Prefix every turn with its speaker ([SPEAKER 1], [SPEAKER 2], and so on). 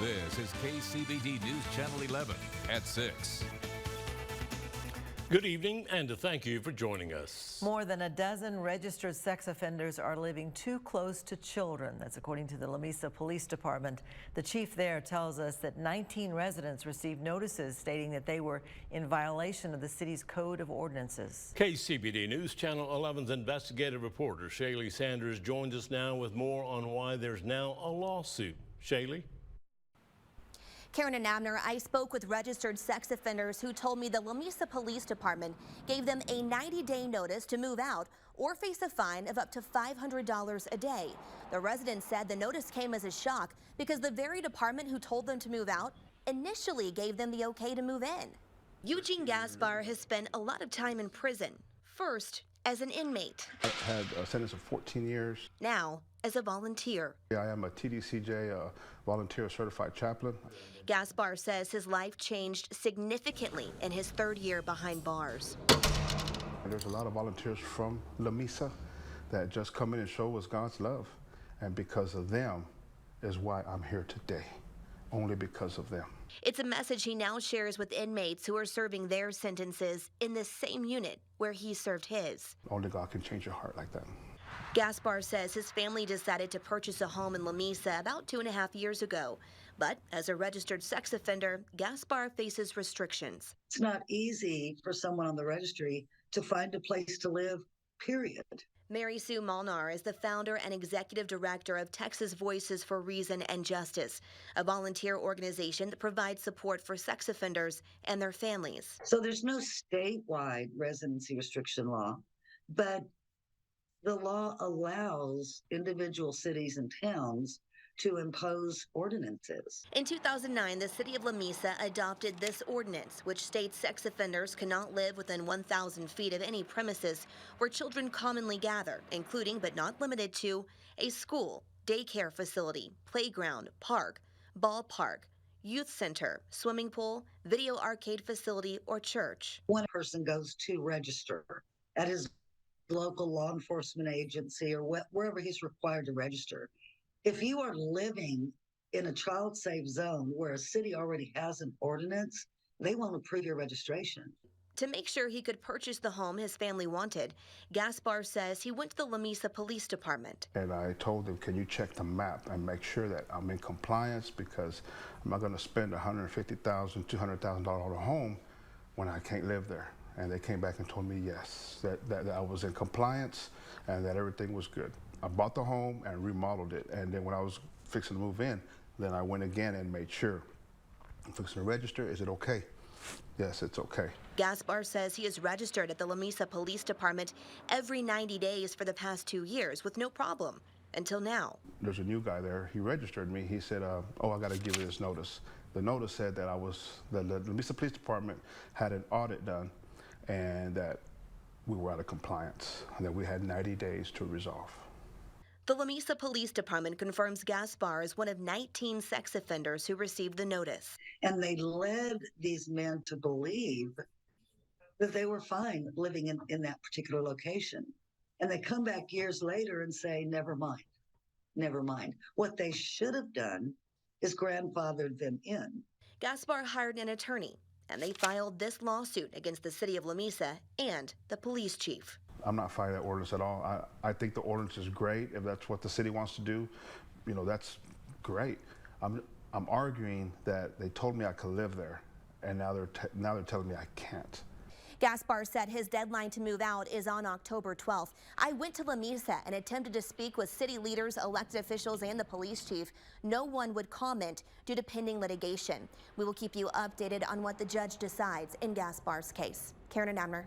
[SPEAKER 1] This is KCBD News Channel 11 at 6.
[SPEAKER 2] Good evening, and thank you for joining us.
[SPEAKER 3] More than a dozen registered sex offenders are living too close to children. That's according to the Lamesa Police Department. The chief there tells us that 19 residents received notices stating that they were in violation of the city's code of ordinances.
[SPEAKER 2] KCBD News Channel 11's investigative reporter Shaylee Sanders joins us now with more on why there's now a lawsuit. Shaylee?
[SPEAKER 4] Karen and Abner, I spoke with registered sex offenders who told me the Lamesa Police Department gave them a 90-day notice to move out or face a fine of up to $500 a day. The residents said the notice came as a shock because the very department who told them to move out initially gave them the okay to move in. Eugene Gaspar has spent a lot of time in prison, first as an inmate.
[SPEAKER 5] I had a sentence of 14 years.
[SPEAKER 4] Now as a volunteer.
[SPEAKER 5] I am a TDCJ, a volunteer certified chaplain.
[SPEAKER 4] Gaspar says his life changed significantly in his third year behind bars.
[SPEAKER 5] There's a lot of volunteers from Lamesa that just come in and show us God's love. And because of them is why I'm here today, only because of them.
[SPEAKER 4] It's a message he now shares with inmates who are serving their sentences in the same unit where he served his.
[SPEAKER 5] Only God can change your heart like that.
[SPEAKER 4] Gaspar says his family decided to purchase a home in Lamesa about 2.5 years ago. But as a registered sex offender, Gaspar faces restrictions.
[SPEAKER 6] It's not easy for someone on the registry to find a place to live, period.
[SPEAKER 4] Mary Sue Molnar is the founder and executive director of Texas Voices for Reason and Justice, a volunteer organization that provides support for sex offenders and their families.
[SPEAKER 6] So there's no statewide residency restriction law, but the law allows individual cities and towns to impose ordinances.
[SPEAKER 4] In 2009, the city of Lamesa adopted this ordinance, which states sex offenders cannot live within 1,000 feet of any premises where children commonly gather, including but not limited to a school, daycare facility, playground, park, ballpark, youth center, swimming pool, video arcade facility, or church.
[SPEAKER 6] One person goes to register at his local law enforcement agency or wherever he's required to register. If you are living in a child safe zone where a city already has an ordinance, they won't approve your registration.
[SPEAKER 4] To make sure he could purchase the home his family wanted, Gaspar says he went to the Lamesa Police Department.
[SPEAKER 5] And I told them, can you check the map and make sure that I'm in compliance, because I'm not going to spend $150,000, $200,000 on a home when I can't live there. And they came back and told me yes, that I was in compliance and that everything was good. I bought the home and remodeled it, and then when I was fixing to move in, then I went again and made sure. I'm fixing to register, is it okay? Yes, it's okay.
[SPEAKER 4] Gaspar says he is registered at the Lamesa Police Department every 90 days for the past 2 years with no problem, until now.
[SPEAKER 5] There's a new guy there, he registered me, he said, oh, I gotta give you this notice. The notice said that the Lamesa Police Department had an audit done and that we were out of compliance and that we had 90 days to resolve.
[SPEAKER 4] The Lamesa Police Department confirms Gaspar is one of 19 sex offenders who received the notice.
[SPEAKER 6] And they led these men to believe that they were fine living in that particular location. And they come back years later and say, never mind, never mind. What they should have done is grandfathered them in.
[SPEAKER 4] Gaspar hired an attorney, and they filed this lawsuit against the city of Lamesa and the police chief.
[SPEAKER 5] I'm not fighting that ordinance at all. I think the ordinance is great. If that's what the city wants to do, you know, that's great. I'm arguing that they told me I could live there, and now they're telling me I can't.
[SPEAKER 4] Gaspar said his deadline to move out is on October 12th. I went to Lamesa and attempted to speak with city leaders, elected officials, and the police chief. No one would comment due to pending litigation. We will keep you updated on what the judge decides in Gaspar's case. Karen and Abner.